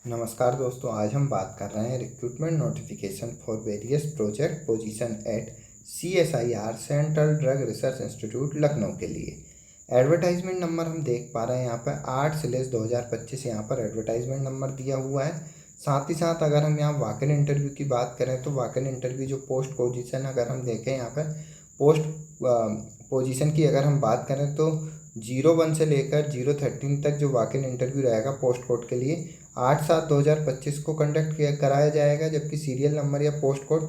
नमस्कार दोस्तों, आज हम बात कर रहे हैं recruitment notification for various project position at CSIR central drug research institute Lucknow के लिए। एडवर्टाइजमेंट नंबर हम देख पा रहे हैं यहाँ पर 8/2025 यहाँ पर एडवर्टाइजमेंट नंबर दिया हुआ है। साथ ही साथ अगर हम यहाँ वॉक इन इंटरव्यू की बात करें तो वॉक इन इंटरव्यू जो पोस्ट पोजीशन अगर हम देखें यहाँ पर पोस्ट पोजीशन की अगर हम बात करें तो 01 से लेकर 013 तक जो वॉक इन इंटरव्यू रहेगा पोस्ट कोड के लिए 8/7/2025 को कंडक्ट कराया जाएगा, जबकि सीरियल नंबर या पोस्ट कोड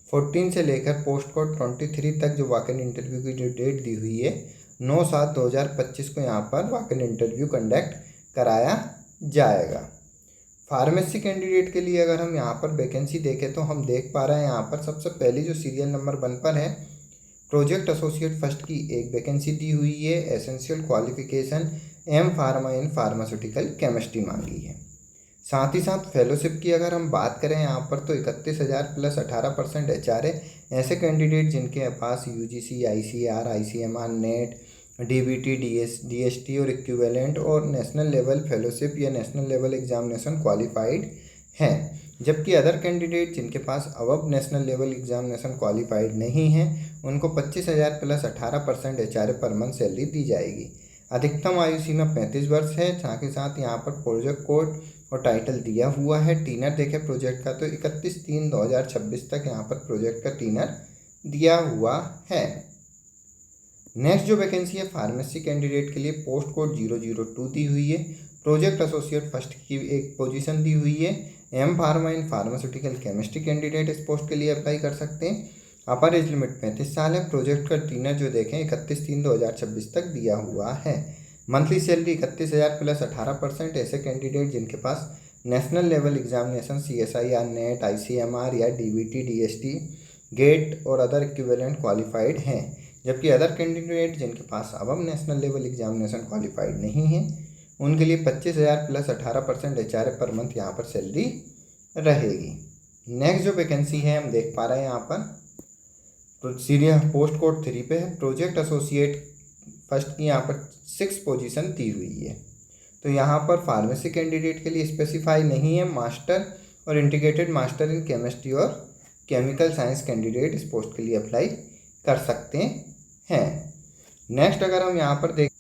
14 से लेकर पोस्ट कोड 23 तक जो वॉक इन इंटरव्यू की जो डेट दी हुई है 9/7/2025 को यहाँ पर वॉक इन इंटरव्यू कंडक्ट कराया जाएगा। फार्मेसी कैंडिडेट के लिए अगर हम यहाँ पर वैकेंसी देखें तो हम देख पा रहे हैं यहाँ पर सबसे पहली जो सीरियल नंबर 1 पर है प्रोजेक्ट एसोसिएट फर्स्ट की एक वैकेंसी दी हुई है। Essential qualification M pharma in pharmaceutical chemistry मांगी है। साथ ही साथ फेलोशिप की अगर हम बात करें यहाँ पर तो 31,000 प्लस 18% HRA ऐसे कैंडिडेट जिनके पास UGC, ICAR, ICMR, NET, DBT, DST और इक्विवेलेंट और नेशनल लेवल फेलोशिप या नेशनल लेवल एग्जामिनेशन क्वालिफाइड हैं, जबकि अदर कैंडिडेट जिनके पास above national level examination qualified नहीं है उनको 25,000 प्लस 18% HRA पर मंथ सैलरी दी जाएगी। अधिकतम आयु सीमा 35 वर्ष है। साथ ही साथ यहाँ पर प्रोजेक्ट कोड और टाइटल दिया हुआ है। टीनर देखें प्रोजेक्ट का तो 31/3/2026 तक यहाँ पर प्रोजेक्ट का टीनर दिया हुआ है। नेक्स्ट जो वैकेंसी है फार्मेसी कैंडिडेट के लिए पोस्ट कोड 002 दी हुई है। प्रोजेक्ट एसोसिएट फर्स्ट की एक पोजीशन दी हुई है। M pharma in pharmaceutical chemistry candidate इस पोस्ट के लिए अप्लाई कर सकते हैं। अपर एज लिमिट 35 साल है। प्रोजेक्ट का टीनर जो देखें 31/3/2026 तक दिया हुआ है। मंथली सैलरी 31,000 प्लस 18% ऐसे कैंडिडेट जिनके पास national level examination CSIR, NET, ICMR या DBT, DST, गेट और अदर इक्विवेलेंट क्वालिफाइड हैं, जबकि अदर कैंडिडेट जिनके पास above national level examination qualified नहीं है उनके लिए 25,000 प्लस 18% HRA पर मंथ यहाँ पर सैलरी रहेगी। नेक्स्ट जो वैकेंसी है हम देख पा रहे हैं यहाँ पर सीरियल पोस्ट कोड 3 पे है। प्रोजेक्ट एसोसिएट फर्स्ट की यहाँ पर 6 पोजीशन दी हुई है। तो यहाँ पर फार्मेसी कैंडिडेट के लिए स्पेसिफाई नहीं है। मास्टर और इंटीग्रेटेड मास्टर इन केमिस्ट्री और केमिकल साइंस कैंडिडेट इस पोस्ट के लिए अप्लाई कर सकते हैं। नेक्स्ट अगर हम यहाँ पर देख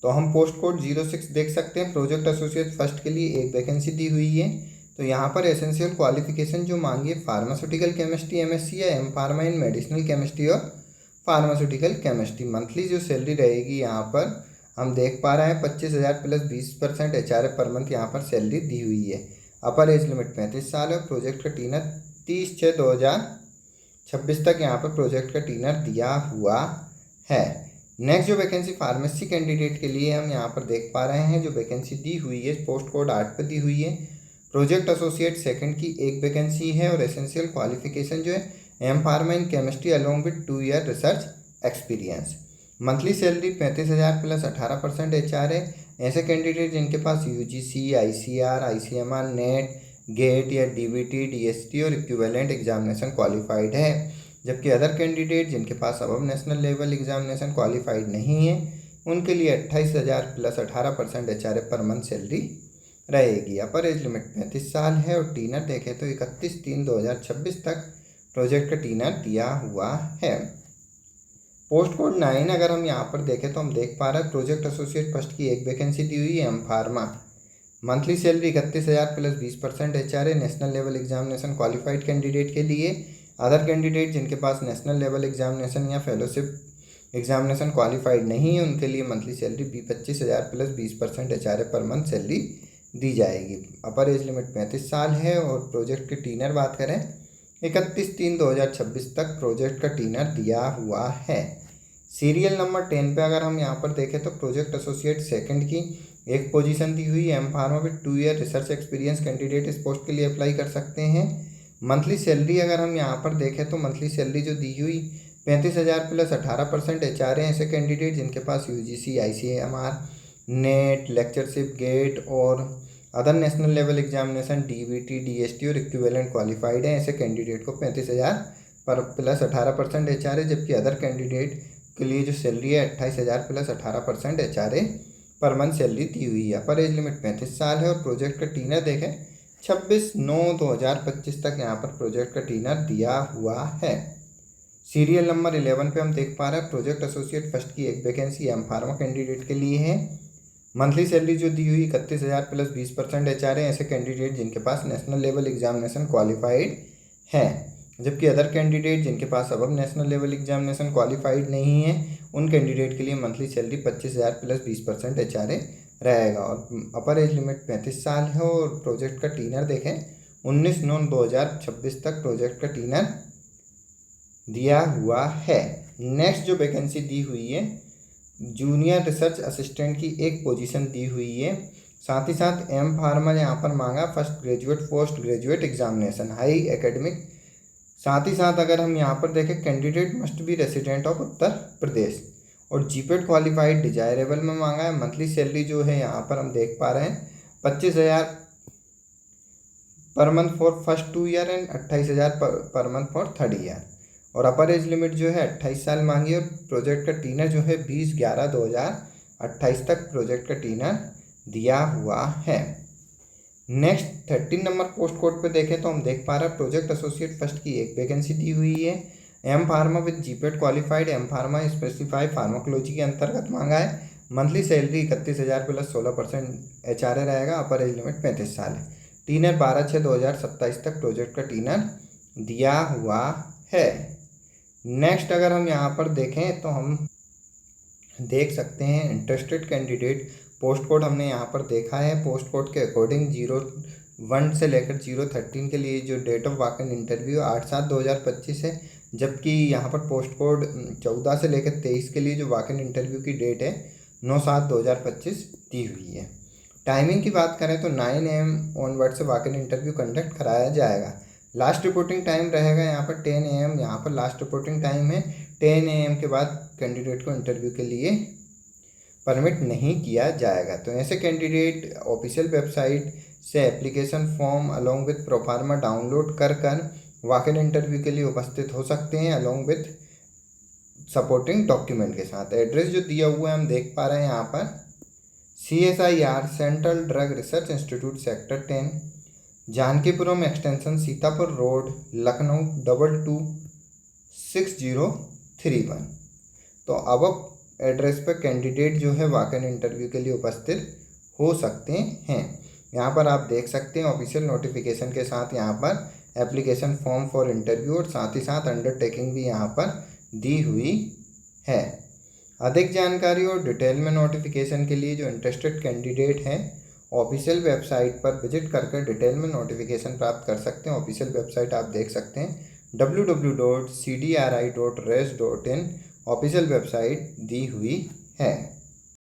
तो हम पोस्ट कोड 06 देख सकते हैं। प्रोजेक्ट एसोसिएट फर्स्ट के लिए एक वैकेंसी दी हुई है। तो यहाँ पर एसेंशियल क्वालिफिकेशन जो मांगी है फार्मास्यूटिकल केमिस्ट्री MSc या M pharma in medicinal chemistry और फार्मास्यूटिकल केमिस्ट्री। मंथली जो सैलरी रहेगी यहाँ पर हम देख पा रहे हैं 25,000 प्लस 20% HRA पर मंथ यहाँ पर सैलरी दी हुई है। अपर एज लिमिट 35 साल है। प्रोजेक्ट का टीनर 30/6/2026 तक यहाँ पर प्रोजेक्ट का टीनर दिया हुआ है। नेक्स्ट जो वैकेंसी फार्मेसी कैंडिडेट के लिए हम यहाँ पर देख पा रहे हैं जो वैकेंसी दी हुई है पोस्ट कोड 8 पर दी हुई है। प्रोजेक्ट एसोसिएट सेकंड की एक वैकेंसी है और एसेंशियल क्वालिफिकेशन जो है M pharma in chemistry along with 2 year research experience. Monthly salary 35,000 plus 18% HRA ऐसे कैंडिडेट जिनके पास UGC, ICAR, ICMR, NET, GATE या DBT, DST और इक्विवेलेंट एग्जामिनेशन क्वालिफाइड है, जबकि अदर कैंडिडेट जिनके पास above national level examination qualified नहीं है उनके लिए 28,000 प्लस 18% HRA पर मंथ सैलरी रहेगी। अपर एज लिमिट 35 साल है और टीनर देखें तो 31/3/2026 तक प्रोजेक्ट का टीनर दिया हुआ है। पोस्ट कोड 9 अगर हम यहाँ पर देखें तो हम देख पा रहे हैं प्रोजेक्ट एसोसिएट फर्स्ट की एक वैकेंसी दी हुई है M pharma. Monthly salary 31,000 plus 20% HRA national level examination qualified candidate के लिए। अदर कैंडिडेट जिनके पास नेशनल लेवल एग्जामिनेशन या फेलोशिप एग्जामिनेशन क्वालिफाइड नहीं है उनके लिए मंथली सैलरी 25,000 प्लस 20% HRA पर मंथ सैलरी दी जाएगी। अपर एज लिमिट 35 साल है और प्रोजेक्ट के टीनर बात करें 31/3/2026 तक प्रोजेक्ट का टीनर दिया हुआ है। सीरियल नंबर 10 पे अगर हम यहाँ पर देखें तो प्रोजेक्ट एसोसिएट सेकंड की एक पोजीशन दी हुई है। M pharma with 2 year research experience candidate इस पोस्ट के लिए अप्लाई कर सकते हैं। मंथली सैलरी अगर हम यहाँ पर देखें तो मंथली सैलरी जो दी हुई 35,000 प्लस 18% HRA ऐसे कैंडिडेट जिनके पास UGC, ICMR, NET, lectureship, GATE और other national level examination DBT, DST और इक्विवेलेंट क्वालिफाइड है ऐसे कैंडिडेट को 35,000 पर प्लस 18% HRA, जबकि अदर कैंडिडेट के लिए जो सैलरी है 28,000 प्लस 18% HRA पर मंथ सैलरी दी हुई है। अपर एज लिमिट 35 साल है और प्रोजेक्ट का टीनर देखें 26/9/2025 तक यहाँ पर प्रोजेक्ट का टीनर दिया हुआ है। सीरियल नंबर 11 पे हम देख पा रहे हैं प्रोजेक्ट एसोसिएट फर्स्ट की एक वैकेंसी एम फार्मा कैंडिडेट के लिए है। मंथली सैलरी जो दी हुई 31,000 प्लस 20% HR है ऐसे कैंडिडेट जिनके पास नेशनल लेवल एग्जामिनेशन क्वालिफाइड है। जबकि अदर कैंडिडेट जिनके पास अब नेशनल लेवल एग्जामिनेशन क्वालिफाइड नहीं है उन कैंडिडेट के लिए मंथली सैलरी 25,000 प्लस 20% HR रहेगा। और अपर एज लिमिट 35 साल है और प्रोजेक्ट का टीनर देखें 19/9/2026 तक प्रोजेक्ट का टीनर दिया हुआ है। नेक्स्ट जो वैकेंसी दी हुई है जूनियर रिसर्च असिस्टेंट की एक पोजीशन दी हुई है। साथ ही साथ एम फार्मा यहाँ पर मांगा first graduate post graduate examination high academic. साथ ही साथ अगर हम यहाँ पर देखें candidate must be resident of Uttar Pradesh और जीपेट क्वालिफाइड डिजायरेबल में मांगा है। मंथली सैलरी जो है यहाँ पर हम देख पा रहे हैं 25,000 per month for first 2 year and 28,000 per month for 3rd year. और अपर एज लिमिट जो है 28 साल मांगी और प्रोजेक्ट का टीनर जो है 20/11/2028 तक प्रोजेक्ट का टीनर दिया हुआ है। नेक्स्ट 13 नंबर पोस्ट कोड पे देखें तो हम देख पा रहे हैं प्रोजेक्ट एसोसिएट फर्स्ट की एक वैकेंसी दी हुई है। M pharma with GPAT qualified M pharma specified pharmacology के अंतर्गत मांगा है। मंथली सैलरी 31,000 प्लस 16% HR रहेगा। अपर एज लिमिट 35 साल है। टीनर 12/6/2027 तक प्रोजेक्ट का टीनर दिया हुआ है। नेक्स्ट अगर हम यहाँ पर देखें तो हम देख सकते हैं इंटरेस्टेड कैंडिडेट पोस्ट कोड हमने यहाँ पर देखा है। पोस्ट कोड के अकॉर्डिंग 01 से लेकर 013 के लिए जो date of walk in interview 8/7/2025 है। जबकि यहाँ पर पोस्ट कोड 14 से लेकर 23 के लिए जो वॉक इन इंटरव्यू की डेट है 9/7/2025 दी हुई है। टाइमिंग की बात करें तो 9 AM ऑनवर्ड से वॉक इन इंटरव्यू कंडक्ट कराया जाएगा। लास्ट रिपोर्टिंग टाइम रहेगा यहाँ पर 10 AM। यहाँ पर लास्ट रिपोर्टिंग टाइम है 10 AM के बाद कैंडिडेट को इंटरव्यू के लिए परमिट नहीं किया जाएगा। तो ऐसे कैंडिडेट ऑफिशियल वेबसाइट से application form along with proforma download कर वॉक इन इंटरव्यू के लिए उपस्थित हो सकते हैं अलोंग विथ सपोर्टिंग डॉक्यूमेंट के साथ। एड्रेस जो दिया हुआ है हम देख पा रहे हैं यहाँ पर CSIR central drug research institute sector 10 Janakipuram extension Sitapur road Lucknow 226031। तो अब एड्रेस पर कैंडिडेट जो है वॉक इन इंटरव्यू के लिए उपस्थित हो सकते हैं। यहाँ पर आप देख सकते हैं ऑफिशियल नोटिफिकेशन के साथ यहाँ पर एप्लीकेशन फॉर्म फॉर इंटरव्यू और साथ ही साथ अंडरटेकिंग भी यहाँ पर दी हुई है। अधिक जानकारी और डिटेल में नोटिफिकेशन के लिए जो इंटरेस्टेड कैंडिडेट हैं ऑफिशियल वेबसाइट पर विजिट करके डिटेल में नोटिफिकेशन प्राप्त कर सकते हैं। ऑफिशियल वेबसाइट आप देख सकते हैं www.cdri.res.in ऑफिशियल वेबसाइट दी हुई है।